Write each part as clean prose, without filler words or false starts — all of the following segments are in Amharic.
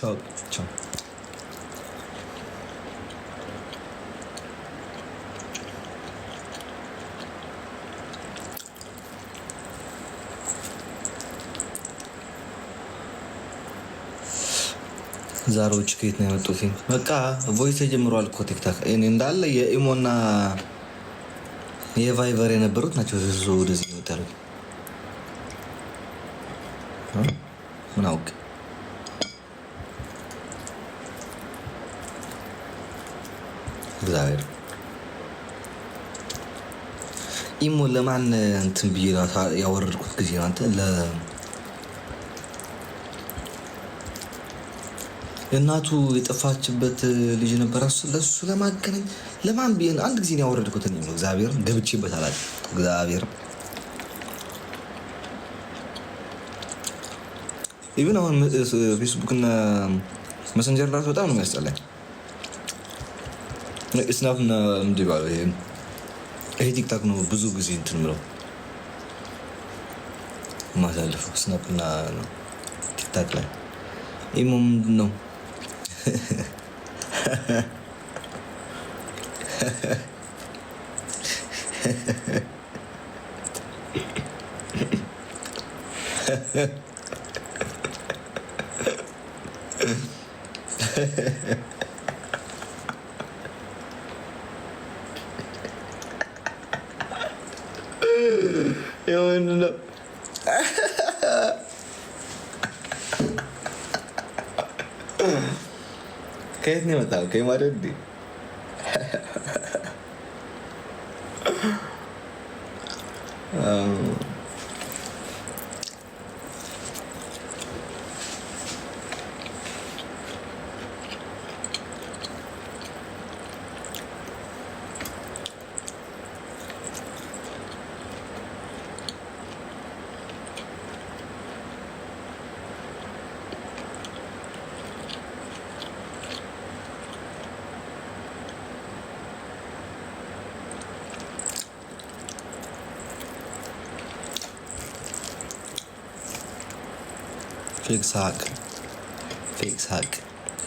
ቻው ቻው። ዛሬዎች ከየት ነው የመጡት? በቃ ቮይስ ተጀምሯል እኮ ቲክታክ እንዳለ የኢሞና የቫይቨር የነበሩት ናቸው። ወደዚህ ይወጣሉ። ምን አውቅ እግዚአብሔር ኢሞ ለማን እንትን ብዬ ያወረድኩት ጊዜ ነው። አንተ እናቱ የጠፋችበት ልጅ ነበር። ለሱ ለማገናኝ ለማን ብዬ አንድ ጊዜ ነው ያወረድኩት። ነው እግዚአብሔር ገብቼበት አላውቅም። እግዚአብሔር ኢቭን አሁን ፌስቡክ እና መሰንጀር ራሱ በጣም ነው የሚያስጠላኝ። ስናፕ እና ምንድን ባለው ይሄ ቲክታክ ነው ብዙ ጊዜ እንትን ምለው ማሳለፈው ስናፕ እና ቲክታክ ላይ ኢሞ ምንድን ነው? ምንድን ነው? ከየት ነው የመጣው? ከማደድ ፌክ ሳቅ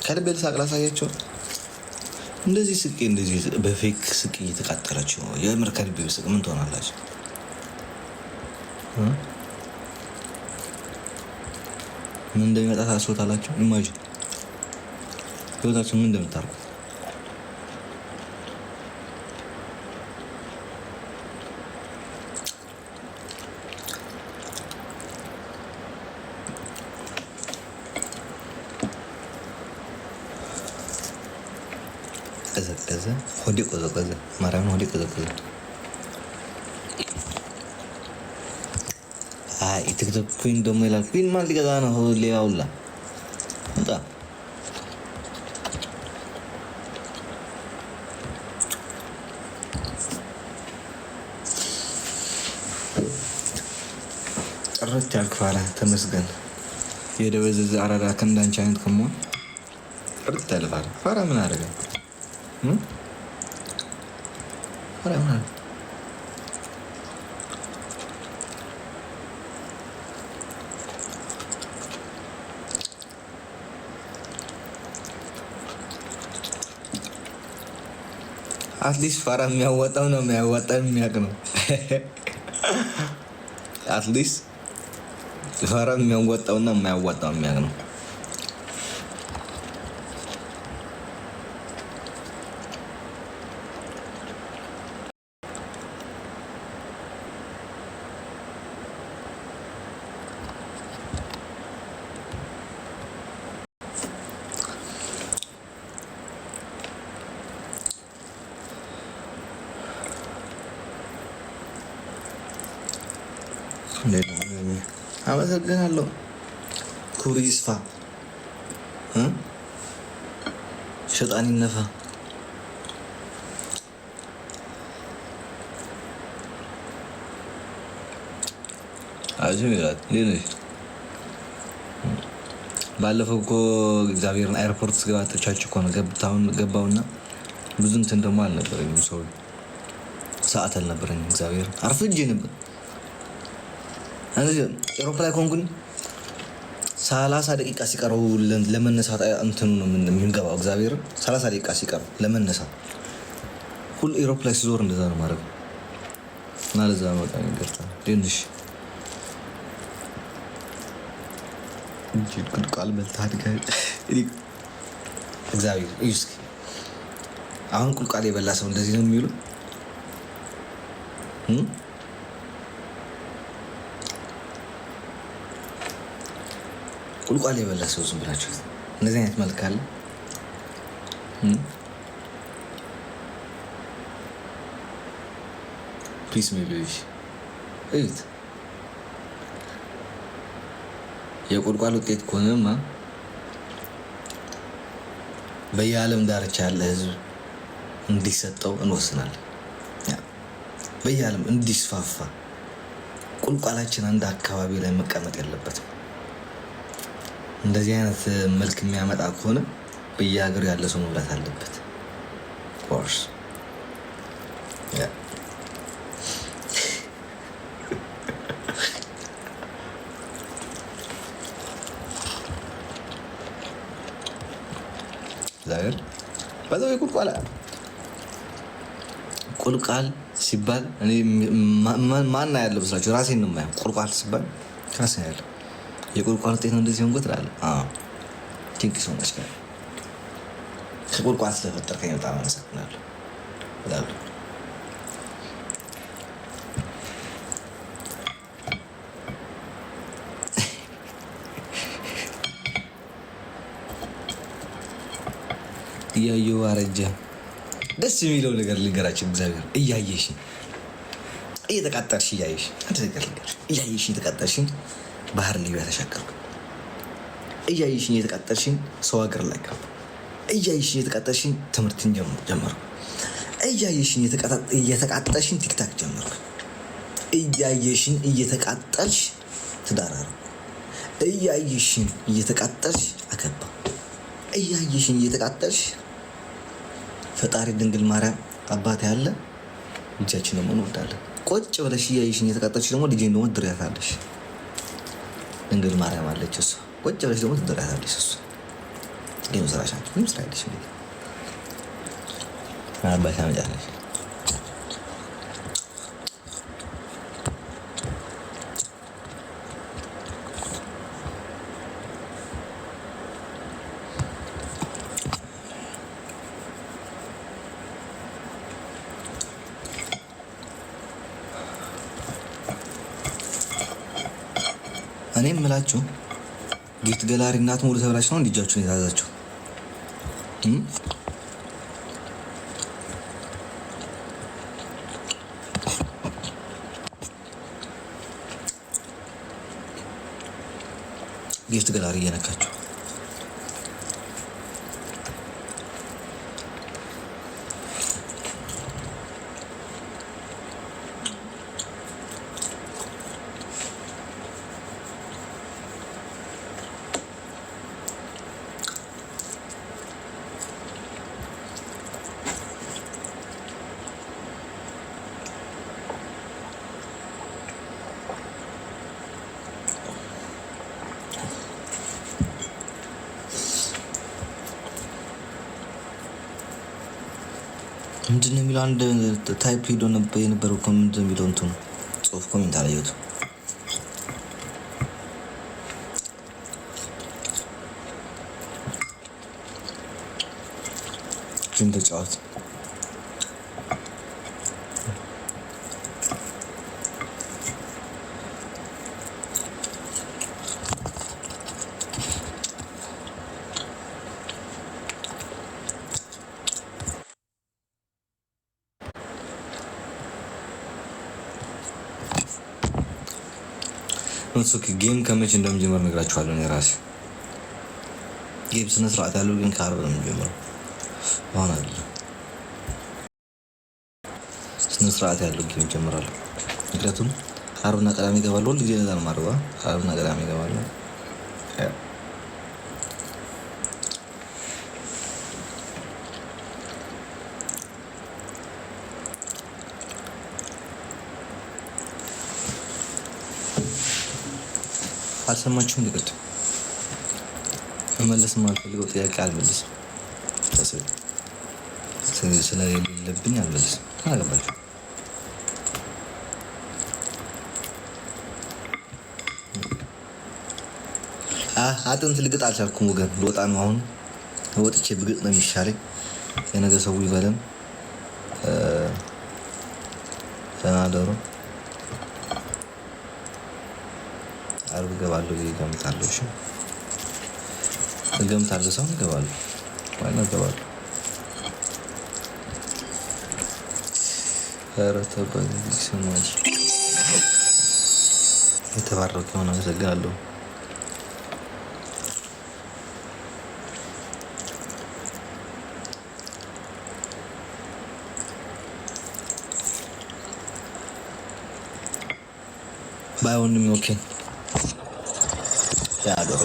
ከልቤ ልሳቅ ላሳያቸው። እንደዚህ ስቄ እንደዚህ በፌክ ስቅ እየተቃጠላችሁ ነው። የምር ከልቤ ብስቅ ምን ትሆናላችሁ? ምን እንደሚመጣ ታስቦታላችሁ? ኢማጂን ህይወታችሁ ምን እንደምታርጉ ቀዘቀዘ ሆዴ ቀዘቀዘ። ማርያምን ሆዴ ቀዘቀዘ። አይ ቲክቶክ ኩዊን ደግሞ ይላል። ኩዊን ማን ሊገዛ ነው? ሌላውላ እንጣ ጥርት ያልክፋላ ተመስገን። የደበዘዘ አራዳ ከእንዳንቺ አይነት ከመሆን ጥርት ያልፋል። ፋራ ምን አደረገ? አትሊስት ፋራ የሚያወጣው ነው የሚያወጣው የሚያውቅ ነው። አትሊስት ፋራ የሚያወጣውና የማያወጣው የሚያውቅ ነው። አመሰግናለሁ። ክብሩ ይስፋ፣ ሸጣን ይነፋ። አጅብ ይላል። ሌሎች ባለፈው እኮ እግዚአብሔርን ኤርፖርት ስገባ ተቻችሁ እኮ ነው ገባውና ብዙ እንትን ደግሞ አልነበረኝም። ሰው ሰዓት አልነበረኝም። እግዚአብሔር አርፍጄ ነበር። ኤሮፕ ላይ ኮንኩኝ 30 ደቂቃ ሲቀረው ለመነሳት እንትኑ ነው የምንገባው። እግዚአብሔር 30 ደቂቃ ሲቀረው ለመነሳት ሁሉ ኢሮፕ ላይ ሲዞር እንደዛ ነው ማድረግ እና ለዛ ነው በጣም ይገርታል። ትንሽ እንጂ ቃል በልታድ ጋር እግዚአብሔር እስኪ አሁን ቁልቋል የበላ ሰው እንደዚህ ነው የሚሉ ቁልቋል የበላ ሰው ዝም ብላችሁ እንደዚህ አይነት መልክ አለ። ፒስ ሚሉሽ እት የቁልቋል ውጤት ከሆነማ በየዓለም ዳርቻ ያለ ህዝብ እንዲሰጠው እንወስናለን። በየዓለም እንዲስፋፋ ቁልቋላችን አንድ አካባቢ ላይ መቀመጥ የለበትም። እንደዚህ አይነት መልክ የሚያመጣ ከሆነ በየሀገሩ ያለ ሰው መብላት አለበት። ኮርስ ዛሬ በዛው ቁልቋል ሲባል እኔ ማን ያለው ብላችሁ ራሴን ነው የማየው። ቁልቋል ሲባል ራሴን ያለው የቁልቋል ውጤት ነው እንደዚህ ሆንኩት እላለሁ። ቲንክ ሶ ማች ጋር ከቁልቋል ስለፈጠርከኝ በጣም አመሰግናለሁ እላለሁ። እያየሁ አረጀ። ደስ የሚለው ነገር ልንገራችሁ። እግዚአብሔር እያየሽ እየተቃጠልሽ እያየሽ አንድ ነገር ልንገርሽ። እያየሽ እየተቃጠልሽኝ ባህር ልዩ ያተሻገርኩ እያየሽኝ እየተቃጠልሽኝ ሰው ሀገር ላይ ገባ። እያየሽኝ እየተቃጠልሽኝ ትምህርትን ጀመርኩ። እያየሽኝ እየተቃጠልሽኝ ቲክታክ ጀመርኩ። እያየሽኝ እየተቃጠልሽ ትዳር አደረኩ። እያየሽኝ እየተቃጠልሽ አገባ። እያየሽኝ እየተቃጠልሽ ፈጣሪ ድንግል ማርያም አባት ያለ ልጃችን ደግሞ እንወዳለን። ቁጭ ብለሽ እያየሽኝ እየተቃጠልሽ ደግሞ ልጄን ደግሞ ትድሪያታለሽ። ድንግል ማርያም አለች እሷ ቁጭ ብለሽ ደግሞ ትድሪያታለሽ። እሱ ግን ስራሽ አንቺ ምንም ስራ የለሽም። አባሽ አመጫለሽ እኔ የምላችሁ ጌት ገላሪ እናት ሙሉ ተብላችሁ ነው እንዲጃችሁን የታዛችሁ። ጌት ገላሪ እየነካችሁ ምንድን ነው የሚለው? አንድ ታይፕ ሄዶ የነበረው እኮ ምንድን ነው የሚለው? እንትኑ ጽሁፍ ኮሜንት አላየሁት። ግን ተጫወት ጌም ከመቼ እንደምጀምር ነግራችኋለሁ። እኔ ራሴ ጌም ስነ ስርዓት ያለው ግን ከአርብ ነው የምጀምረው። አሁን አይደለም ስነ ስርዓት ያለው ጌም ጀምራለሁ። ምክንያቱም አርብና ቅዳሜ እገባለሁ። ሁሉ ጊዜ ነዛ ነው የማደርገው። አርብና ቅዳሜ እገባለሁ። አልሰማችሁም? ሊቀጥ መመለስ የማልፈልገው ጥያቄ አልመልስም። ስለሌለብኝ አልመልስም። አገባችሁ? አጥንት ልግጥ አልቻልኩም ወገን። ልወጣ ነው አሁን። ወጥቼ ብግጥ ነው የሚሻለኝ። የነገ ሰው ይበለን። ተናደሩ። አርብ እገባለሁ ብዬ እገምታለሁ። እሺ እገምታለሁ። ሰው እገባለሁ ማለት እገባለሁ። ኧረ ተባለ ይሰማል። የተባረከ ሆነ። አመሰግናለሁ። ባይሆንም ኦኬ ያዶሮ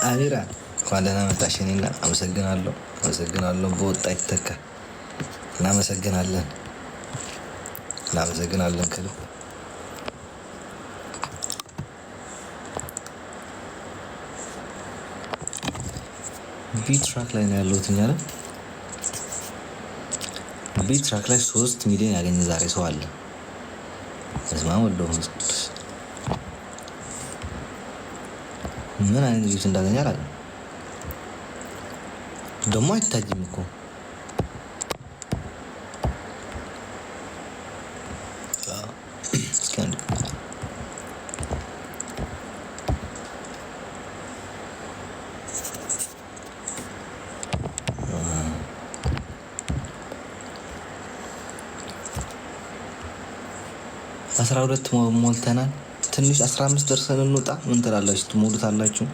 አሚራ እንኳን ደህና መጣሽ። እኔና አመሰግናለሁ። በወጣ ይተካ። እናመሰግናለን ከልብ ቢትራክ ላይ ነው ያለሁት። እኛ ቢትራክ ላይ 3 ሚሊዮን ያገኘ ዛሬ ሰው አለ። እስማ ወልዶ ምን አይነት ልጅ እንዳገኘ አላውቅም። ደግሞ አይታጅም እኮ እስኪ 12 ሞልተናል። ትንሽ 15 ደርሰን እንውጣ። ምን ትላላችሁ? ትሞሉታላችሁ?